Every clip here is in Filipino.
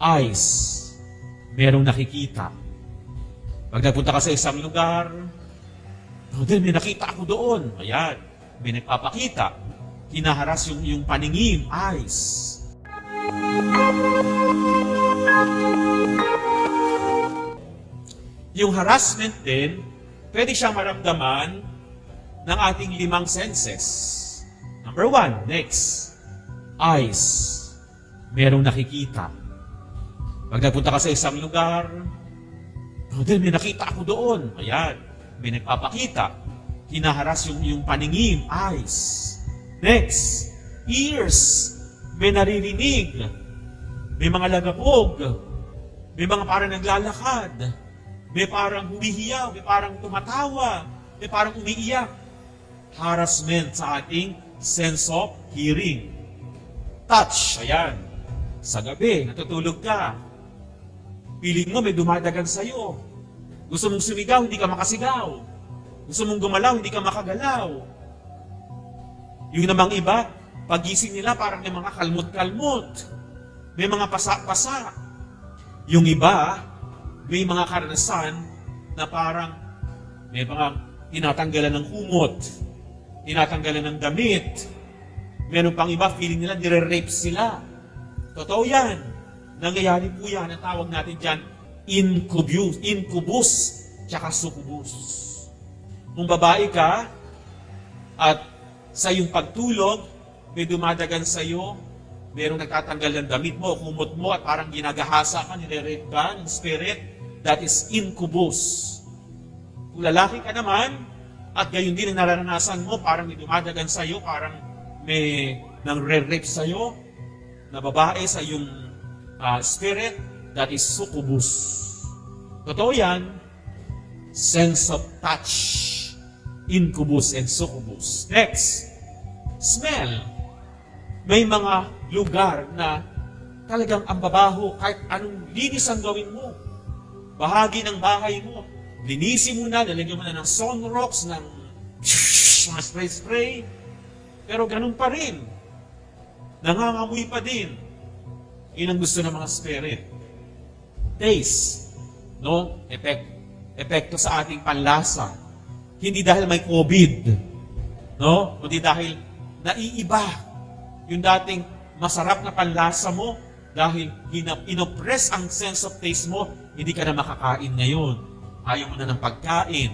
eyes, merong nakikita. Pag nagpunta ka sa isang lugar, may nakita ako doon. Ayan, may nagpapakita. Hinaharas yung paningin, eyes. Yung harassment din, pwede siyang maramdaman ng ating 5 senses. Number 1, next, eyes. Merong nakikita. Pag nagpunta ka sa isang lugar, may nakita ako doon. Ayan, may nagpapakita. Hinaharas yung paningin, eyes. Next, ears. May naririnig. May mga lagabog. May mga parang naglalakad. May parang humihiyaw, may parang tumatawa, may parang umiiyak. Harassment sa ating sense of hearing. Touch, ayan. Sa gabi, natutulog ka. Piling mo may dumadagan sa'yo. Gusto mong sumigaw, hindi ka makasigaw. Gusto mong gumalaw, hindi ka makagalaw. Yung namang iba, pagising nila parang may mga kalmot-kalmot. May mga pasa-pasa. Yung iba, may mga karanasan na parang may mga tinatanggalan ng kumot, tinatanggalan ng damit. Meron pang iba, feeling nila nire-rape sila. Totoo yan. Nangyayari po yan. Ang tawag natin dyan, incubus, tsaka succubus. Kung babae ka, at sa iyong pagtulog, may dumadagan sa iyo, merong nagtatanggal ng damit mo, kumot mo, at parang ginagahasa ka, nire-rape ka ng spirit. That is incubus. Kung lalaki ka naman, at gayon din ang naranasan mo, parang may dumadagan sa iyo, parang may nang-re-rape sa iyo, na babae sa iyong spirit, that is succubus. Totoo yan, sense of touch, incubus and succubus. Next, smell. May mga lugar na talagang ang babaho, kahit anong linis ang gawin mo, bahagi ng bahay mo, linisin mo na, lalagyan mo na ng sunrocks, ng mga spray-spray, pero ganun pa rin. Nangangamoy pa din. Yun ang gusto ng mga spirit. Taste. No? Epekto sa ating panlasa. Hindi dahil may COVID. No? Kundi dahil naiiba yung dating masarap na panlasa mo dahil inoppress ang sense of taste mo, hindi ka na makakain ngayon. Ayaw mo na ng pagkain.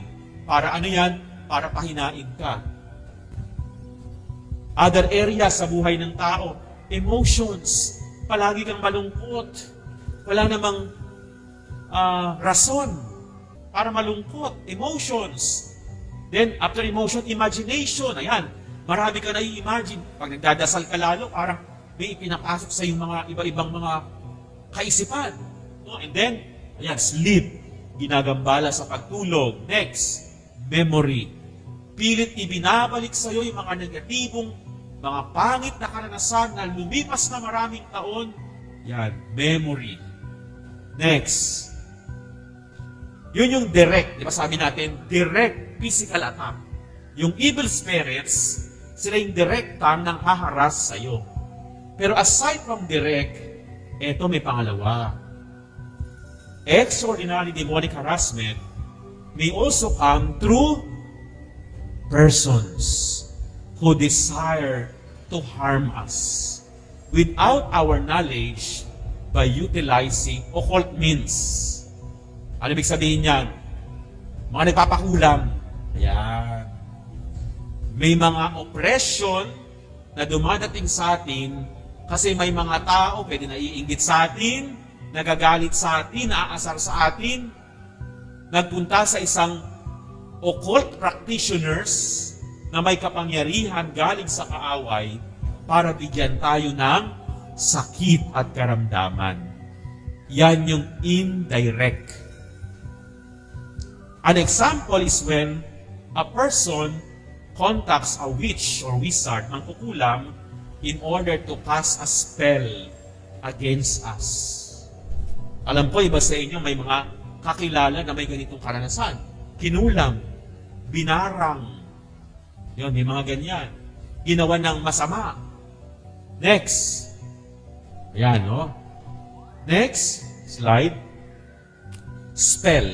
Para ano yan? Para pahinain ka. Other areas sa buhay ng tao, emotions. Palagi kang malungkot. Wala namang rason para malungkot. Emotions. Then, after emotion, imagination. Ayan, marami ka na-i-imagine. Pag nagdadasal ka lalo, parang may ipinapasok sa yung mga iba-ibang mga kaisipan. No? And then, ayan, sleep. Ginagambala sa pagtulog. Next, memory. Pilit ibinabalik sa iyo yung mga negatibong, mga pangit na karanasan na lumipas na maraming taon. Yan, memory. Next, yun yung direct. Di ba sabi natin, direct physical attack. Yung evil spirits, sila yung direct nang haharas sa iyo. Pero aside from direct, eto may pangalawa. Extraordinary demonic harassment may also come through persons who desire to harm us without our knowledge by utilizing occult means. Ano ibig sabihin yan? Mga nagpapakulam. Ayan. May mga oppression na dumadating sa atin kasi may mga tao pwede naiinggit sa atin, nagagalit sa atin, naaasar sa atin, nagpunta sa isang occult practitioners na may kapangyarihan galing sa kaaway para bigyan tayo ng sakit at karamdaman. Yan yung indirect. An example is when a person contacts a witch or wizard, mangkukulam, in order to cast a spell against us. Alam po, iba sa inyo, may mga kakilala na may ganitong karanasan. Kinulam, binarang. Yun, may mga ganyan. Ginawa ng masama. Next. Ayan, no? Next slide. Spell.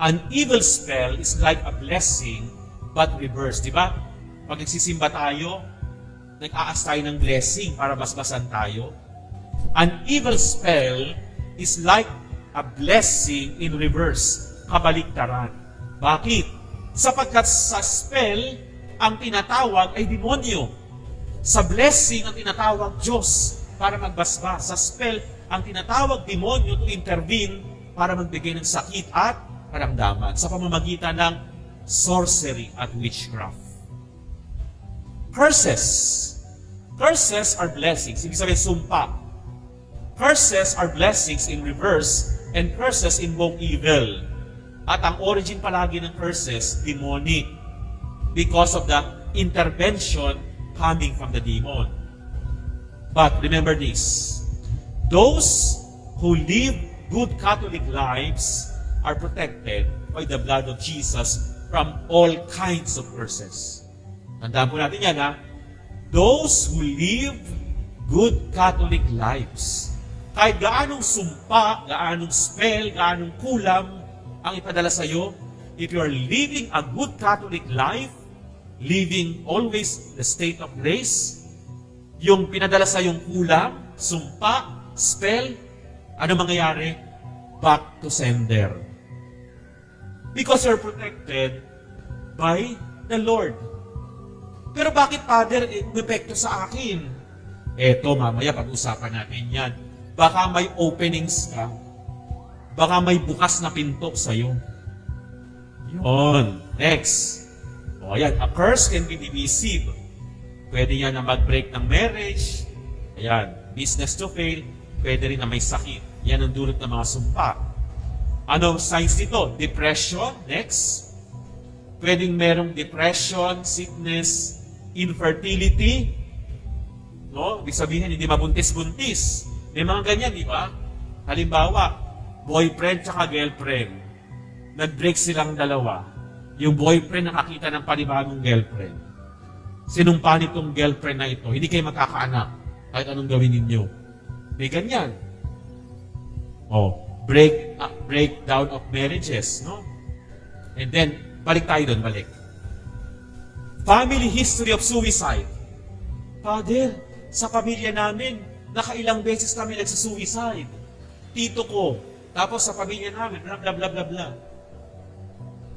An evil spell is like a blessing but reverse. Di ba? Pag nagsisimba tayo, nag-aas tayo ng blessing para basbasan tayo. An evil spell is like a blessing in reverse. Kabaliktaran. Bakit? Sapagkat sa spell, ang tinatawag ay demonyo. Sa blessing, ang tinatawag Diyos para magbasbas. Sa spell, ang tinatawag demonyo to intervene para magbigay ng sakit at karamdaman sa pamamagitan ng sorcery at witchcraft. Curses. Curses are blessings. Ibig sabihin, sumpa. Curses are blessings in reverse and curses invoke evil. At ang origin palagi ng curses, demonic. Because of the intervention coming from the demon. But remember this. Those who live good Catholic lives are protected by the blood of Jesus from all kinds of curses. Tandaan po natin yan, ha? Those who live good Catholic lives. Kahit gaanong sumpa, gaanong spell, gaanong kulam ang ipadala sa iyo, if you are living a good Catholic life, living always the state of grace, yung pinadala sa iyong kulam, sumpa, spell, ano mangyayari? Back to sender. Because you're protected by the Lord. Pero bakit, Father, epekto sa akin? Eto, mamaya pag-usapan natin yan. Baka may openings ka. Baka may bukas na pinto sa iyo. Yun. Next. O, ayan. A curse can be divisive. Pwede yan na mag-break ng marriage. Ayan. Business to fail. Pwede rin na may sakit. Yan ang dulot ng mga sumpa. Ano signs nito? Depression. Next. Pwedeng merong depression, sickness, infertility. No? Ibig sabihin, hindi mabuntis-buntis. May mga ganyan, di ba? Halimbawa, boyfriend tsaka girlfriend. Nag-break silang dalawa. Yung boyfriend nakakita ng panibagong girlfriend. Sinumpa nitong girlfriend na ito, hindi kayo magkakaanak kahit anong gawin ninyo. May ganyan. Breakdown of marriages, no? And then, balik tayo doon, balik. Family history of suicide. Father, sa pamilya namin, nakailang beses kami nagsa-suicide. Tito ko, tapos sa pamilya namin, blah, blah, blah, blah, blah.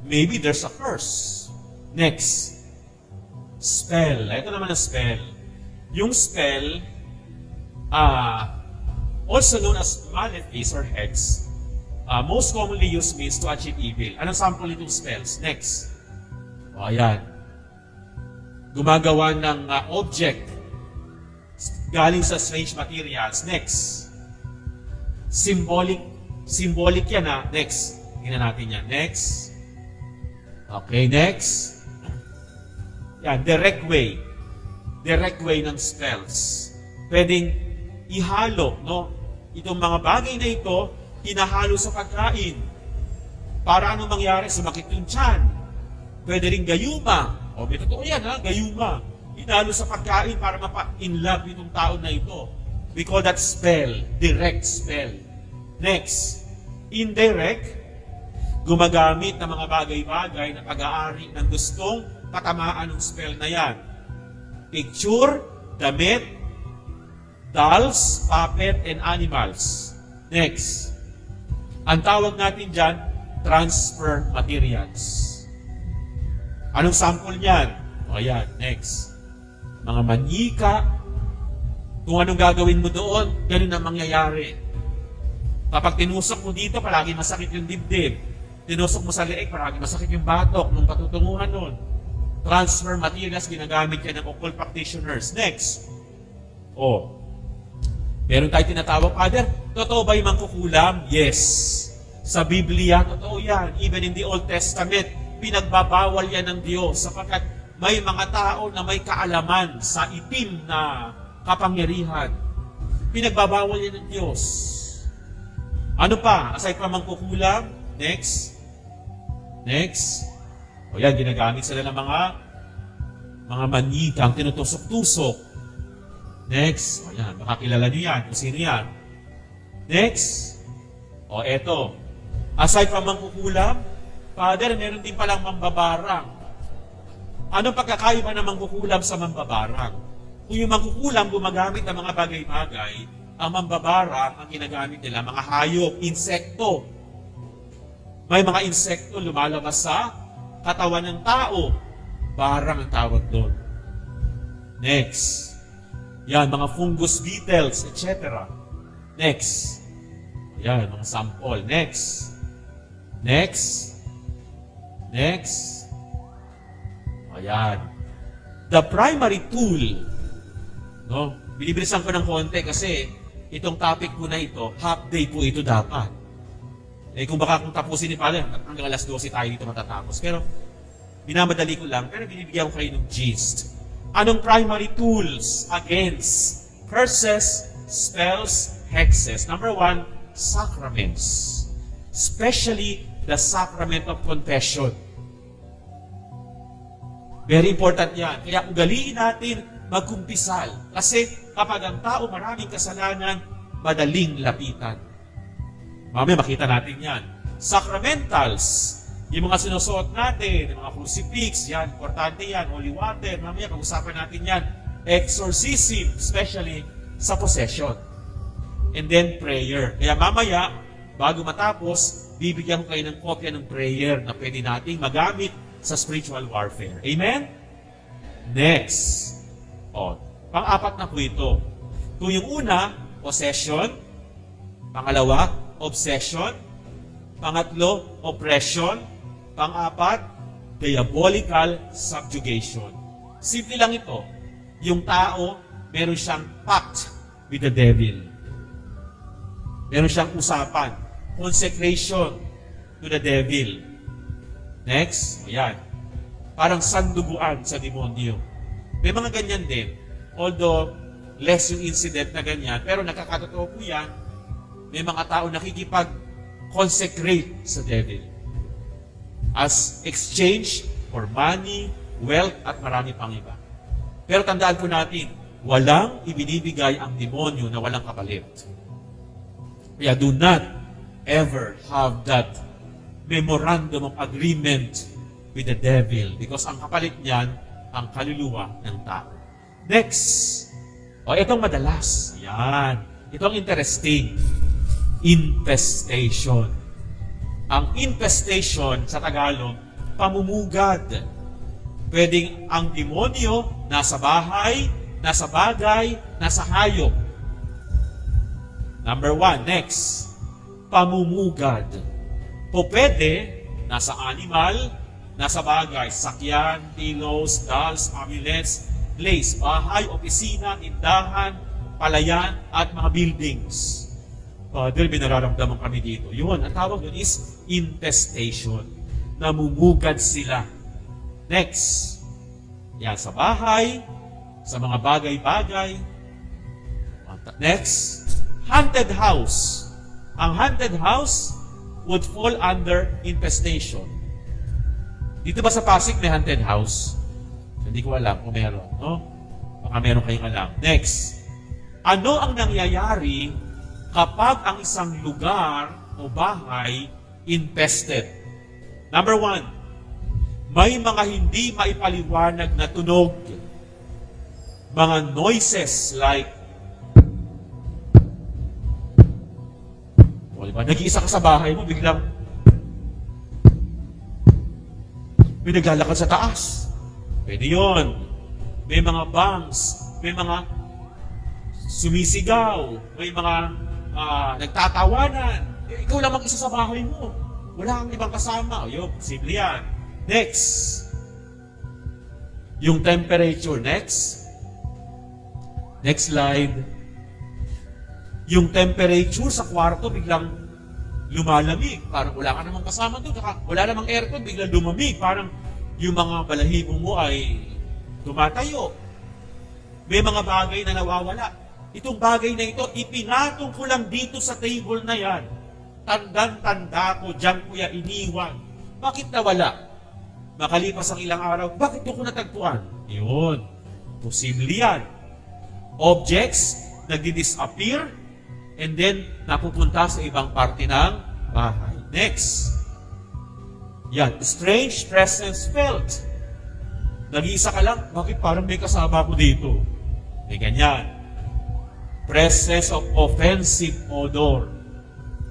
Maybe there's a curse. Next. Spell. Ito naman ang spell. Yung spell, also known as malefice or hex, most commonly used means to achieve evil. Anong sample itong spells? Next. O, ayan. Gumagawa ng object galing sa strange materials. Next. Symbolic yan, ha? Next. Tingnan natin yan. Next. Okay, next. Yan, direct way. Direct way ng spells. Pwedeng ihalo, no? Itong mga bagay na ito, hinahalo sa pagkain. Para ano mangyari? Sumakit yung tiyan. Pwede rin gayuma. O, may totoo yan, ha? Gayuma. Hinalo sa pagkain para mapa-in love itong tao na ito. We call that spell. Direct spell. Next. Indirect. Gumagamit ng mga bagay-bagay na pag-aari ng gustong patamaan ng spell na yan. Picture, damit, dolls, puppet, and animals. Next. Ang tawag natin dyan, transfer materials. Anong sample niyan? O yan, next. Mga manika. Kung anong gagawin mo doon, ganun ang mangyayari. Kapag tinusok mo dito, palagi masakit yung dibdib. Tinusok mo sa leeg, palagi masakit yung batok nung patutunguhan nun. Transfer materials, ginagamit yan ng occult practitioners. Next. O, meron tayo tinatawag, Father, totoo ba yung mangkukulam? Yes. Sa Biblia, totoo yan. Even in the Old Testament, pinagbabawal yan ng Diyos sapagkat may mga tao na may kaalaman sa itim na kapangyarihan. Pinagbabawal yan ng Diyos. Ano pa? Aside from mangkukulam? Next. Next. O yan, ginagamit sila ng mga manikang tinutusok-tusok. Next. O yan, baka kilala niyo yan. Kung sino yan? Next. O, eto. Aside from mangkukulam, Father, meron din palang mambabarang. Anong pagkakaiba ng mangkukulam sa mambabarang? Kung yung mangkukulam gumagamit ng mga bagay-bagay, ang mambabarang, ang ginagamit nila, mga hayop, insekto. May mga insekto lumalabas sa katawan ng tao. Barang ang tawag doon. Next. Yan, mga fungus, beetles, etc. Next. Yan, mga sample. Next. Next. Next. Ayan. The primary tool, no? Binibilisan ko ng konti kasi itong topic po na ito, half day po ito dapat. Kung tapusin ni Father, hanggang alas 12 tayo dito matatapos. Pero, binamadali ko lang, pero binibigyan ko kayo ng gist. Anong primary tools against curses, spells, hexes? Number 1, sacraments. Especially the sacrament of confession. Very important yan. Kaya ugaliin natin magkumpisal. Kasi kapag ang tao maraming kasalanan, madaling lapitan. Mamaya makita natin yan. Sacramentals. Yung mga sinusuot natin, yung mga crucifix, yan, importante yan, holy water, mamaya pag-usapan natin yan. Exorcism, especially sa possession. And then prayer. Kaya mamaya, bago matapos, bibigyan ko kayo ng kopya ng prayer na pwede nating magamit sa spiritual warfare. Amen? Next. O, pang-apat na po ito. Kung yung una, possession. Pangalawa, obsession. Pangatlo, oppression. Pang-apat, diabolical subjugation. Simple lang ito. Yung tao, meron siyang pact with the devil. Meron siyang usapan. Consecration to the devil. Next, ayan. Parang sanduguan sa demonyo. May mga ganyan din. Although, less yung incident na ganyan, pero nakakatotoo po yan, may mga tao nakikipag-consecrate sa devil as exchange for money, wealth, at marami pang iba. Pero tandaan po natin, walang ibinibigay ang demonyo na walang kapalit. Kaya do not ever have that memorandum of agreement with the devil because ang kapalit niyan, ang kaluluwa ng tao. Next. O, itong madalas. Yan. Itong interesting. Infestation. Ang infestation sa Tagalog, pamumugad. Pwedeng ang demonyo nasa bahay, nasa bagay, nasa hayop. Number 1, next. Pamumugad. O pwede, nasa animal, nasa bagay, sakyan, pillows, dolls, amulets, place, bahay, opisina, tindahan, palayan, at mga buildings. Father, binararamdaman kami dito. Yun, ang tawag doon is infestation. Namumugad sila. Next. Yan, sa bahay, sa mga bagay-bagay. Next. Haunted house. Ang haunted house would fall under infestation. Dito ba sa Pasig may haunted house? Hindi ko alam kung meron, no? Baka meron kayong alam. Next. Ano ang nangyayari kapag ang isang lugar o bahay infested? Number 1, may mga hindi maipaliwanag na tunog. Mga noises like, o diba, nag-iisa ka sa bahay mo, biglang may naglalakad sa taas. Pwede yun. May mga bangs, may mga sumisigaw, may mga nagtatawanan. Ikaw lang mag-isa sa bahay mo. Wala kang ibang kasama. O yun, posible yan. Next. Yung temperature. Next. Next slide. Yung temperature sa kwarto biglang lumalamig. Parang wala ka namang kasama doon. Wala namang aircon, biglang lumamig. Parang yung mga balahibo mo ay tumatayo. May mga bagay na nawawala. Itong bagay na ito, ipinatong ko lang dito sa table na yan. Tandang-tanda ko, diyan ko ya iniwan. Bakit nawala? Makalipas ang ilang araw, bakit ko natagpuan? Yun. Posible yan. Objects, nagdi-disappear. and then napupunta sa ibang parte ng bahay. Next. Yan, strange presence felt. Nag-iisa ka lang, bakit parang may kasama ko dito? May ganyan. Presence of offensive odor.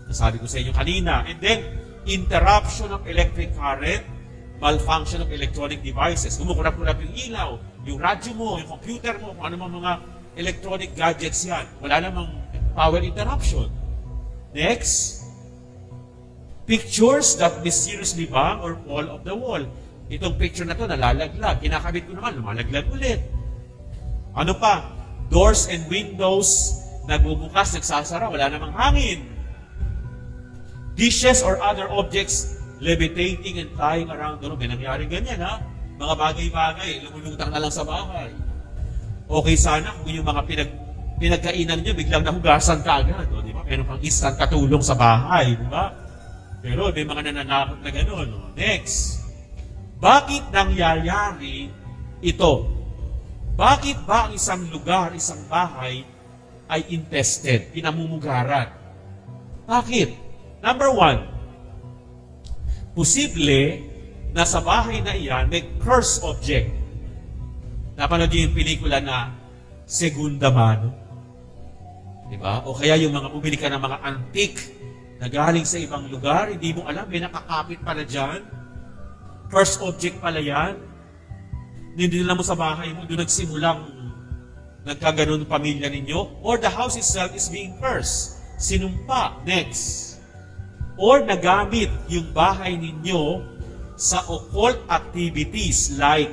Nasabi ko sa inyo kanina. And then, interruption of electric current, malfunction of electronic devices. Kumukurap-kurap yung ilaw, yung radyo mo, yung computer mo, kung ano mga electronic gadgets yan. Wala namang power interruption. Next, pictures that mysteriously bang or fall off the wall. Itong picture na to nalalaglag. Kinakabit ko naman, lumalaglag ulit. Ano pa? Doors and windows nagbubukas, nagsasara, wala namang hangin. Dishes or other objects levitating and flying around the room. May nangyaring ganyan, ha? Mga bagay-bagay, lumulutang na lang sa bahay. Okay sana kung yung mga pinagkainan niyo, biglang nahugasan ka agad. O, di ba? Meron kang instant katulong sa bahay, di ba? Pero may mga nananakot na gano'n. O. Next. Bakit nangyayari ito? Bakit ba ang isang lugar, isang bahay ay infested, pinamumugaran? Bakit? Number one, posible na sa bahay na iyan may cursed object. Napanood niyo yung pelikula na Segunda Mano? Diba? O kaya yung mga bumili ka ng mga antique na galing sa ibang lugar, hindi mo alam, may nakakapit pala dyan. Cursed object pala yan. Nindila mo sa bahay mo, doon nagsimulang nagkaganon pamilya ninyo. Or the house itself is being cursed. Sinumpa. Next. Or nagamit yung bahay ninyo sa occult activities like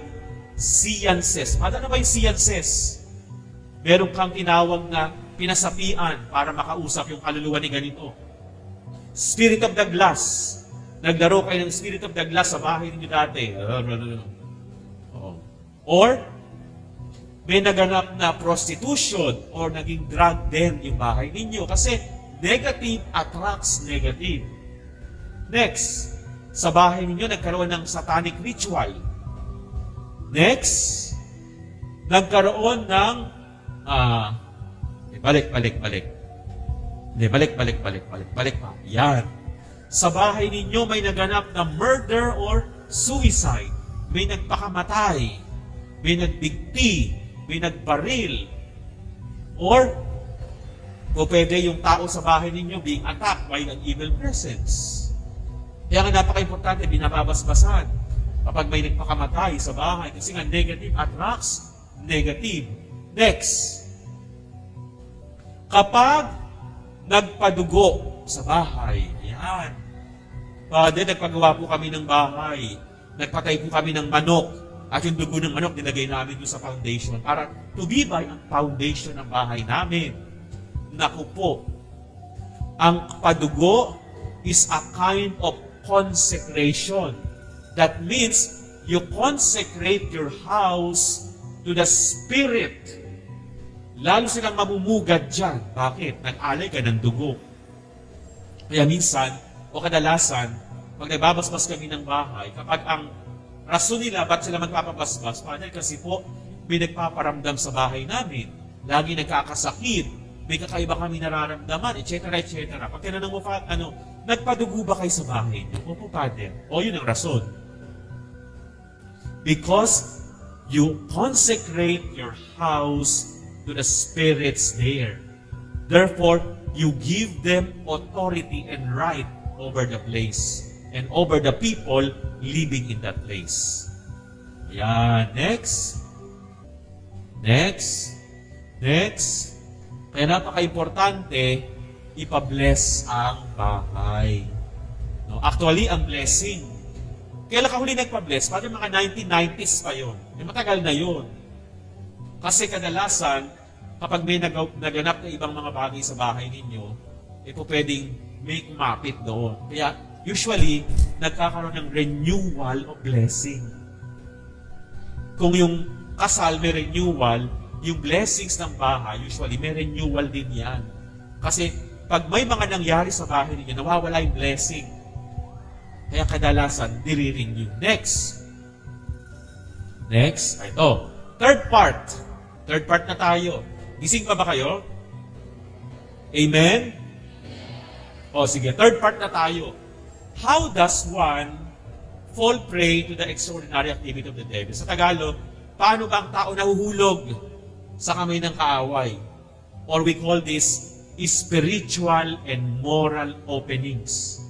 seances. Ano ba yung seances? Meron kang tinawag na pinasapian para makausap yung kaluluwa ni ganito. Spirit of the glass. Naglaro kayo ng Spirit of the glass sa bahay ninyo dati. Or, may naganap na prostitution or naging drug den yung bahay ninyo. Kasi negative attracts negative. Next, sa bahay ninyo nagkaroon ng satanic ritual. Next, nagkaroon ng balik pa. Yan. Sa bahay ninyo may naganap na murder or suicide. May nagpakamatay. May nagbigti. May nagbaril. Or, o pwede yung tao sa bahay ninyo being attacked by an evil presence. Kaya nga napaka-importante, binababasbasan kapag may nagpakamatay sa bahay. Kasi nga negative attracts negative. Next, kapag nagpadugo sa bahay, yan. Father, nagpagawa po kami ng bahay. Nagpatay po kami ng manok. At yung dugo ng manok, nilagay namin doon sa foundation para tumibay ang foundation ng bahay namin. Naku po, ang padugo is a kind of consecration. That means you consecrate your house to the Spirit. Lalo silang mamumugad dyan. Bakit? Nag-alay ka ng dugo. Kaya minsan, o kadalasan, pag nagbabasbas kami ng bahay, kapag ang rason nila, ba't sila magpapabasbas? Kasi po, may nagpaparamdam sa bahay namin. Lagi nagkakasakit, may kakaiba kami nararamdaman, etc. etc. Pag tinanong mo, nagpadugo ba kayo sa bahay niyo? Opo, Father. O, yun ang rason. Because you consecrate your house to the spirits there. Therefore, you give them authority and right over the place and over the people living in that place. Ayan. Next. Kaya napaka-importante, ipa-bless ang bahay. No? Actually, ang blessing, kailan ka huli nagpa-bless? Parang mga 1990s pa yun. Matagal na yun. Kasi kadalasan, kapag may naganap na ibang mga bagay sa bahay ninyo, ito pwedeng may kumapit doon. Kaya usually, nagkakaroon ng renewal of blessing. Kung yung kasal may renewal, yung blessings ng bahay, usually may renewal din yan. Kasi pag may mga nangyari sa bahay ninyo, nawawala yung blessing. Kaya kadalasan, nire-renew. Next. Ito. Third part na tayo. Gising pa ba kayo? Amen? O sige, third part na tayo. How does one fall prey to the extraordinary activity of the devil? Sa Tagalog, paano ba ang tao nahuhulog sa kamay ng kaaway? Or we call this spiritual and moral openings.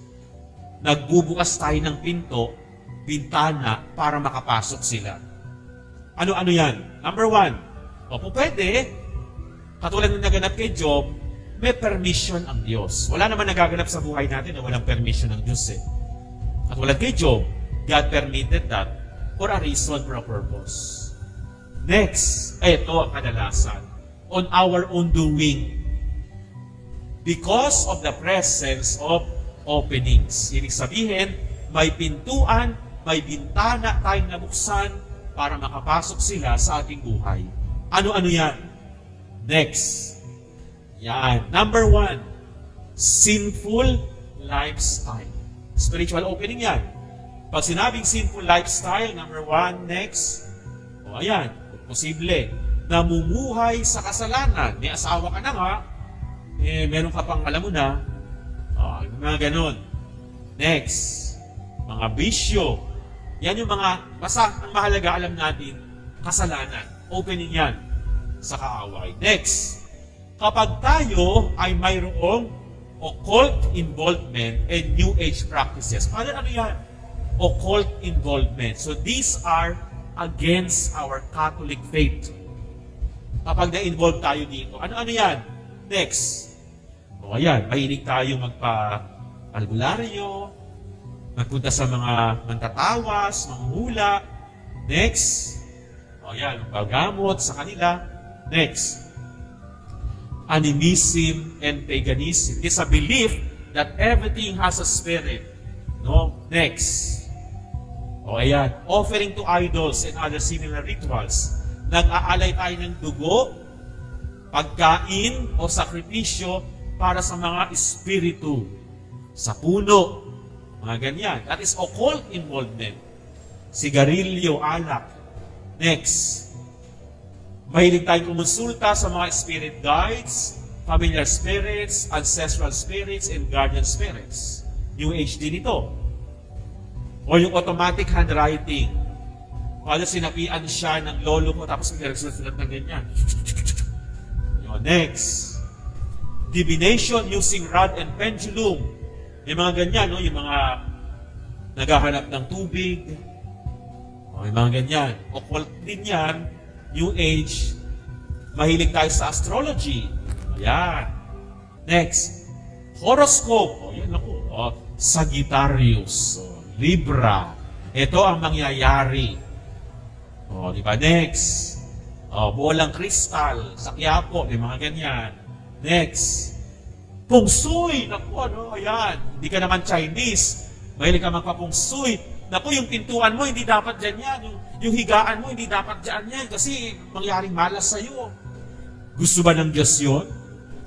Nagbubukas tayo ng pinto, bintana, para makapasok sila. Ano-ano yan? Number one, o pwede, katulad ng naganap kay Job, may permission ang Diyos. Wala naman nagaganap sa buhay natin na walang permission ng Diyos eh. Katulad kay Job, God permitted that for a reason, for a purpose. Next, ito ang kadalasan. On our own doing. Because of the presence of openings. Ibig sabihin, may pintuan, may bintana tayong nabuksan para makapasok sila sa ating buhay. Ano-ano yan? Next. Yan. Number one, sinful lifestyle. Spiritual opening yan. Pag sinabing sinful lifestyle, number one, next, o ayan, posible, namumuhay sa kasalanan. May asawa ka na nga, meron ka pang alam mo na, mga ganon. Next, mga bisyo. Yan yung mga, basta ang mahalaga alam natin, kasalanan. Opening yan sa kaaway. Next, kapag tayo ay mayroong occult involvement and New Age practices. Ano yan? Occult involvement. So these are against our Catholic faith. Kapag na-involve tayo dito, ano yan? Next. O ayan, mahilig tayo magpa-albularyo, magpunta sa mga mantatawas, manghula. Next. O ayan, magpagamot sa kanila. Next. Animism and paganism. It is a belief that everything has a spirit. No? Next. O ayan, offering to idols and other similar rituals. Nag-aalay tayo ng dugo, pagkain o sakripisyo para sa mga espiritu, sa puno, mga ganyan. That is occult involvement. Sigarilyo, alak. Next. Mahilig tayong kumonsulta sa mga spirit guides, familiar spirits, ancestral spirits, and guardian spirits. New Age din ito. O yung automatic handwriting. Kala sinapian siya ng lolo ko, tapos nagsulat ng ganyan. Next. Divination using rod and pendulum. Yung mga ganyan, no? Yung mga naghahanap ng tubig. O, yung mga ganyan. Occult din yan. New Age. Mahilig tayo sa astrology. Ayan. Next. Horoscope. O, yan ako. O, Sagittarius. O, Libra. Ito ang mangyayari. O, di ba? Next. O, bolang kristal. Sa Quiapo. May mga ganyan. Next. Feng Shui. Naku, ano, ayan. Hindi ka naman Chinese. Mahilig ka magpa-Feng Shui. Naku, yung pintuan mo, hindi dapat dyan yan. Yung higaan mo, hindi dapat dyan yan. Kasi mangyaring malas sa'yo. Gusto ba ng Diyos yun?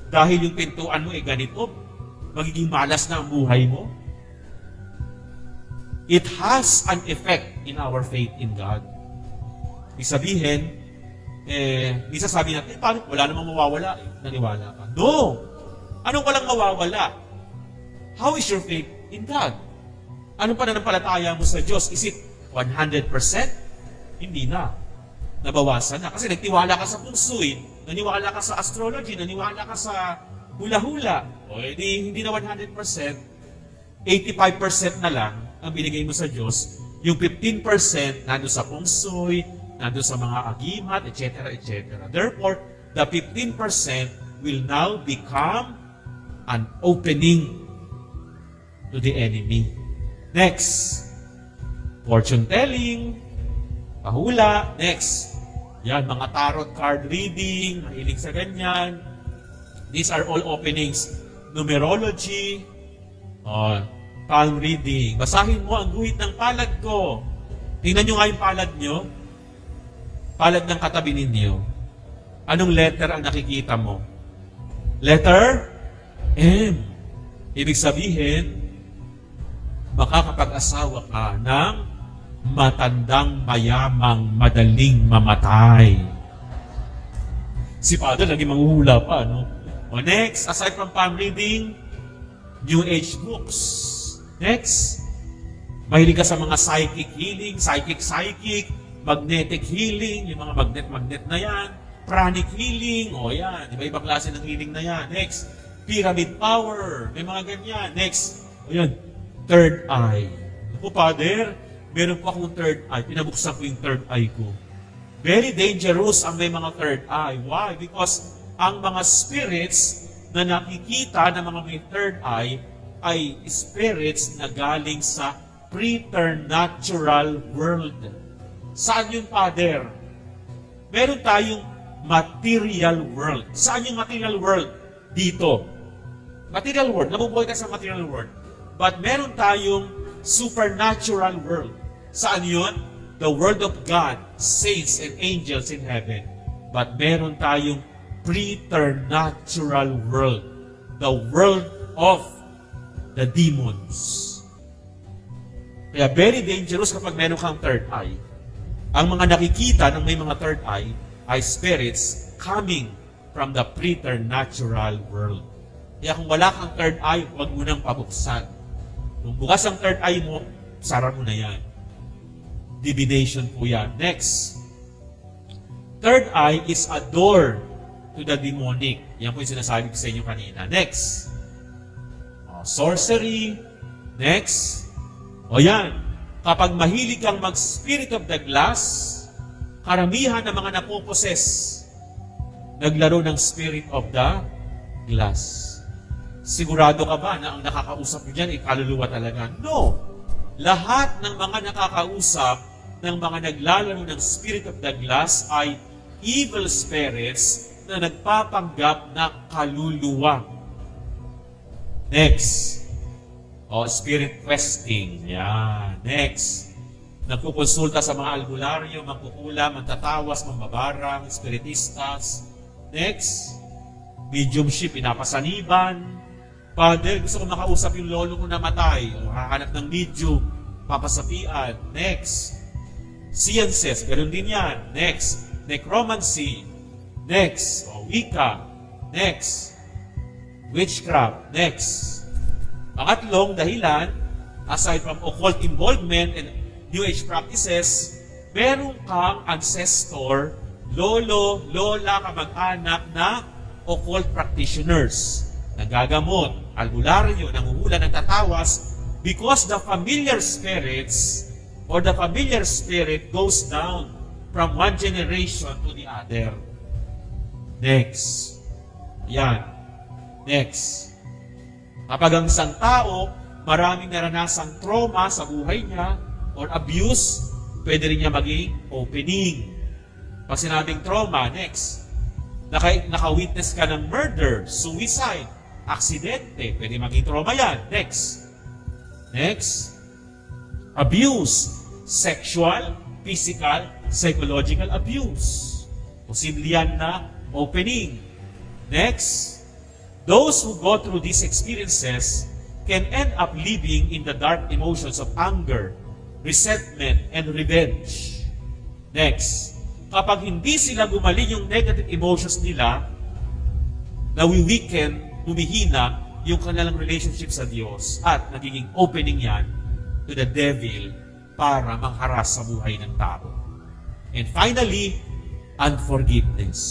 Dahil yung pintuan mo ganito, magiging malas na ang buhay mo? It has an effect in our faith in God. Ibig sabihin, minsan sabi natin, paano? Wala namang mawawala. Naniwala ka. No! Anong walang mawawala? How is your faith in God? Anong pananampalataya mo sa Diyos? Is it 100%? Hindi na. Nabawasan na. Kasi nagtiwala ka sa Feng Shui, naniwala ka sa astrology, naniwala ka sa hula-hula. O hindi na 100%, 85% na lang ang binigay mo sa Diyos. Yung 15% nandun sa Feng Shui, nandun sa mga agimat, etc., etc. Therefore, the 15% will now become an opening to the enemy. Next, fortune telling, pahula. Next, yan, mga tarot card reading, mahilig sa ganyan. These are all openings. Numerology, palm reading. Basahin mo ang guhit ng palad ko. Tingnan nyo nga yung palad nyo. Palad ng katabi ninyo. Anong letter ang nakikita mo? Letter M. Ibig sabihin, makakapag-asawa ka ng matandang mayamang madaling mamatay. Si Father lagi manghuhula pa, no? O next, aside from palm reading, New Age books. Next, mahilig ka sa mga psychic healing, psychic, magnetic healing, yung mga magnet na yan, pranic healing, o yan, iba-ibang klase ng healing na yan. Next, pyramid power, may mga ganyan. Next, o yan, third eye. Ako, Father, meron po akong third eye, pinabuksan ko yung third eye ko. Very dangerous ang may mga third eye. Why? Because ang mga spirits na nakikita ng mga may third eye ay spirits na galing sa preternatural world. Saan yun, Father? Meron tayong material world. Saan yung material world? Dito. Material world. Nabubuhay ka sa material world. But meron tayong supernatural world. Saan yun? The world of God, saints and angels in heaven. But meron tayong preternatural world. The world of the demons. Kaya very dangerous kapag meron kang third eye. Ang mga nakikita ng may mga third eye ay spirits coming from the preternatural world. Kaya kung wala kang third eye, huwag mo nang pabuksan. Kung bukas ang third eye mo, sara mo na yan. Divination po yan. Next. Third eye is a door to the demonic. Yan po yung sinasabi ko sa inyo kanina. Next. Sorcery. Next. O yan. Kapag mahilig kang mag-spirit of the glass, karamihan ng mga napoposes, naglaro ng spirit of the glass. Sigurado ka ba na ang nakakausap mo dyan ay kaluluwa talaga? No. Lahat ng mga nakakausap ng mga naglalaro ng spirit of the glass ay evil spirits na nagpapanggap na kaluluwa. Next. Spirit questing. Yan. Next. Nagkukonsulta sa mga albularyo, mangkukula, mantatawas, mambabarang, spiritistas. Next. Mediumship, pinapasaniban. Father, gusto ko makausap yung lolo ko na matay. O hahanap ng medium, papasapian. Next. Sciences, ganoon din yan. Next. Necromancy. Next. Wicca. Next. Witchcraft. Next. Pangatlong dahilan, aside from occult involvement and New Age practices, meron kang ancestor, lolo, lola, kamag-anak na occult practitioners. Nagagamot, albularyo, nanguhula, nagtatawas, because the familiar spirits or the familiar spirit goes down from one generation to the other. Next. Yan. Next. Kapag ang isang tao, maraming naranasang trauma sa buhay niya or abuse, pwede rin niya maging opening. Pag sinabing trauma, next. Naka-witness ka ng murder, suicide, aksidente, pwede maging trauma yan. Next. Next. Abuse, sexual, physical, psychological abuse. Posible yan na opening. Next. Those who go through these experiences can end up living in the dark emotions of anger, resentment, and revenge. Next, kapag hindi sila gumaling yung negative emotions nila, nawi-weaken, humihina yung kanilang relationship sa Diyos at nagiging opening yan to the devil para mangharas sa buhay ng tao. And finally, unforgiveness.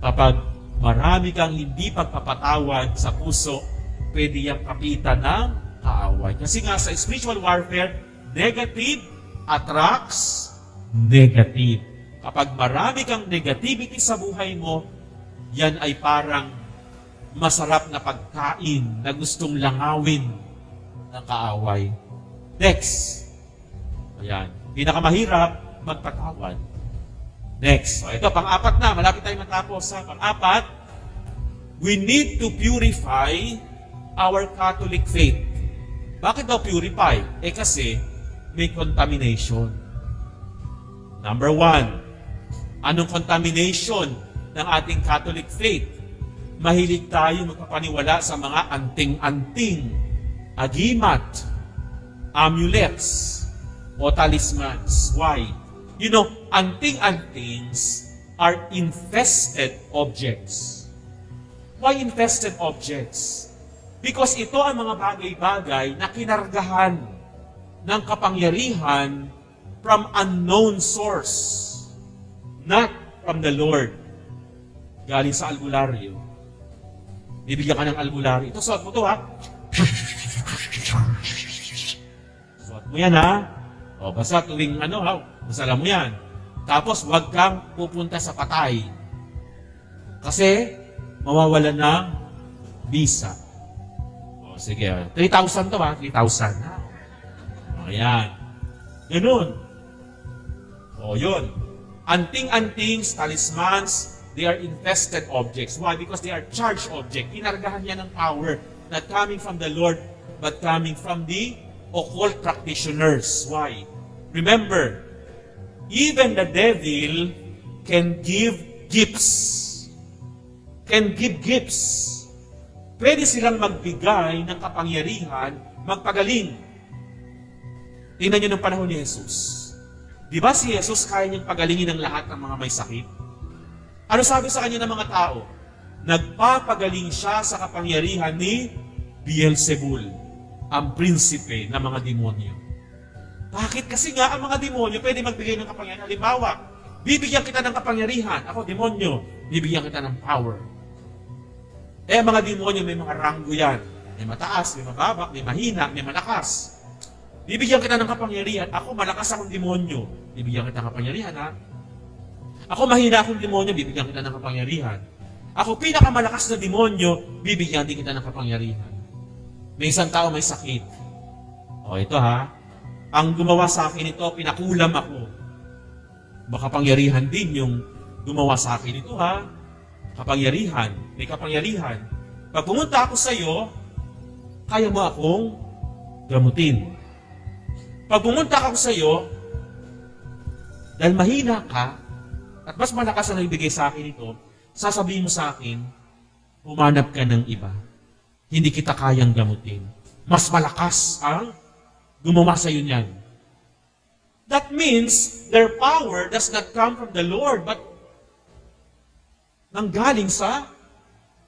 Kapag marami kang hindi pagpapatawad sa puso, pwede yung kapitan ng kaaway. Kasi nga sa spiritual warfare, negative attracts negative. Kapag marami kang negativity sa buhay mo, yan ay parang masarap na pagkain na gustong langawin ng kaaway. Next. Ayan. Pinakamahirap, magpatawad. Next. So, ito, pang-apat na. Malapit tayo matapos. Pang-apat, we need to purify our Catholic faith. Bakit daw purify? Kasi may contamination. Number one, anong contamination ng ating Catholic faith? Mahilig tayo magpapaniwala sa mga anting-anting, agimat, amulets, o talismans. Why? You know, anting-antings are infested objects. Why infested objects? Because ito ang mga bagay-bagay na kinargahan ng kapangyarihan from unknown source, not from the Lord. Galing sa albularyo. Bibigyan ka ng albularyo. Ito, suot mo ito, ha? Suot mo yan, ha? O, basta tuwing masala mo yan. Tapos, huwag kang pupunta sa patay. Kasi, mawawalan ng visa. O, sige. 3,000 to, ha? 3,000. O, yan. Ganun. O, yun. Anting-antings, talismans, they are infested objects. Why? Because they are charged objects. Kinargahan niya ng power, not coming from the Lord, but coming from the occult practitioners. Why? Remember, even the devil can give gifts. Can give gifts. Pwede silang magbigay ng kapangyarihan, magpagaling. Tingnan niyo ng panahon ni Jesus. Di ba si Jesus kaya niyang pagalingin ng lahat ng mga may sakit? Ano sabi sa kanya ng mga tao? Nagpapagaling siya sa kapangyarihan ni Beelzebul, ang prinsipe ng mga demonyo. Bakit? Kasi nga ang mga demonyo pwede magbigay ng kapangyarihan. Halimbawa, bibigyan kita ng kapangyarihan. Ako, demonyo, bibigyan kita ng power. Mga demonyo may mga ranggo yan. May mataas, may mababa, may mahina, may malakas. Bibigyan kita ng kapangyarihan. Ako, malakas akong demonyo. Bibigyan kita ng kapangyarihan, ha? Ako, mahina akong demonyo. Bibigyan kita ng kapangyarihan. Ako, pinakamalakas na demonyo. Bibigyan din kita ng kapangyarihan. May isang tao may sakit. O, ito, ha? Ang gumawa sa akin ito, pinakulam ako. Baka pangyarihan din yung gumawa sa akin ito, ha? Kapangyarihan. May kapangyarihan. Pag pumunta ako sa iyo, kaya mo akong gamutin. Pag pumunta ako sa iyo, dahil mahina ka, at mas malakas ang nagbigay sa akin ito, sasabihin mo sa akin, humanap ka ng iba. Hindi kita kayang gamutin. Mas malakas ang gumawa sa iyo niyan. That means, their power does not come from the Lord, but nanggaling sa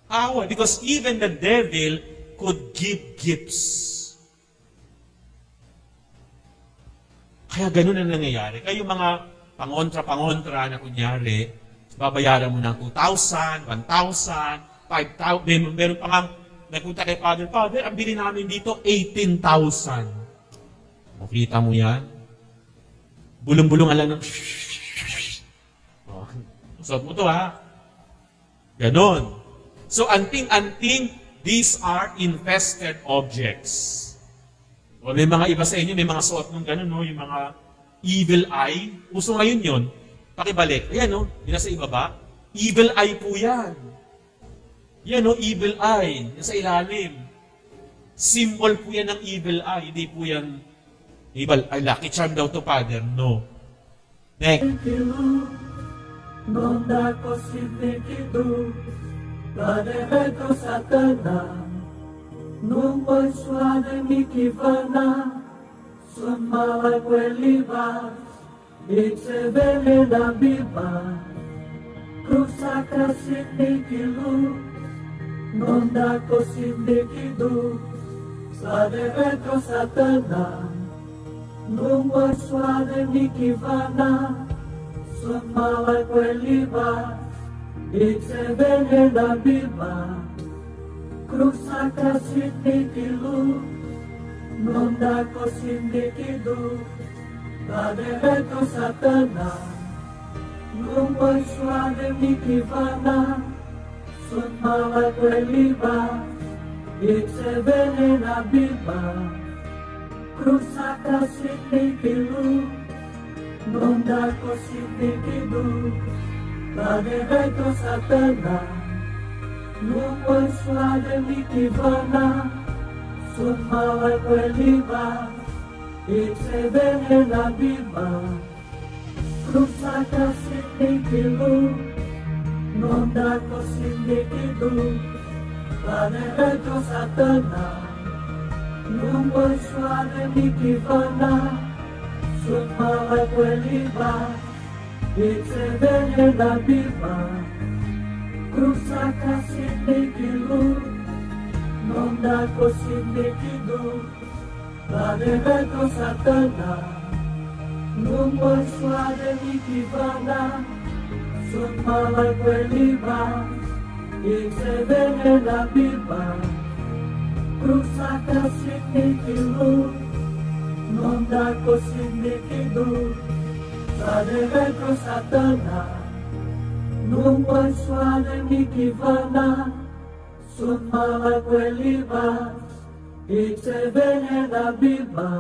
power. Because even the devil could give gifts. Kaya ganun ang nangyayari. Kayo mga pangontra na kunyari, babayaran mo ng 2,000, 1,000, 5,000, meron pa nga, nagpunta kay Father, ang bili namin dito, 18,000. Makita mo yan? Bulong-bulong lang ng suot mo to, ha? Ganon. So, anting-anting, these are infested objects. O may mga iba sa inyo, may mga suot ng gano'n, no? Yung mga evil eye. Uso ngayon yun. Pakibalik. Ayan, no? Yung nasa ibaba. Evil eye po yan. Yan, no? Evil eye. Yan sa ilalim. Symbol po yan ng evil eye. Hindi po yan evil eye. Lucky charm daw to, Father. No. Next. Non da così vedo, la retro Satana, non vuoi suare mi chi vana, son mala quell'iva, e se vele da biba, cruza casi nikilu, non da così vedo, la retro Satana, non vuoi suare mi chi vana, son mala quell'iva, e se vele da biba, cruza casi nikilu, non da così nikilu, la retro Satana, non vuoi suare mi chi vana, son mala quell'iva, e se vele da biba, cruza casi nikilu, non da così nikilu, la retro Satana, non vuoi suare mi chi vana, son mala quell'iva, e se vele la biba, cruza casi nikilu, non da così nikilu, la retro Satana, non vuoi suare mi chi vana, son mala quell'iva, e se vele la biba, Cruzaka sindikilu, nondako sindikidu, badeveto satana, numoi suade mikivana, sun malai queliba, ite vene la biba. Cruzaka sindikilu, nondako sindikidu, badeveto satana, numai suade mikivana, sun malai queliba, ite vene la biba.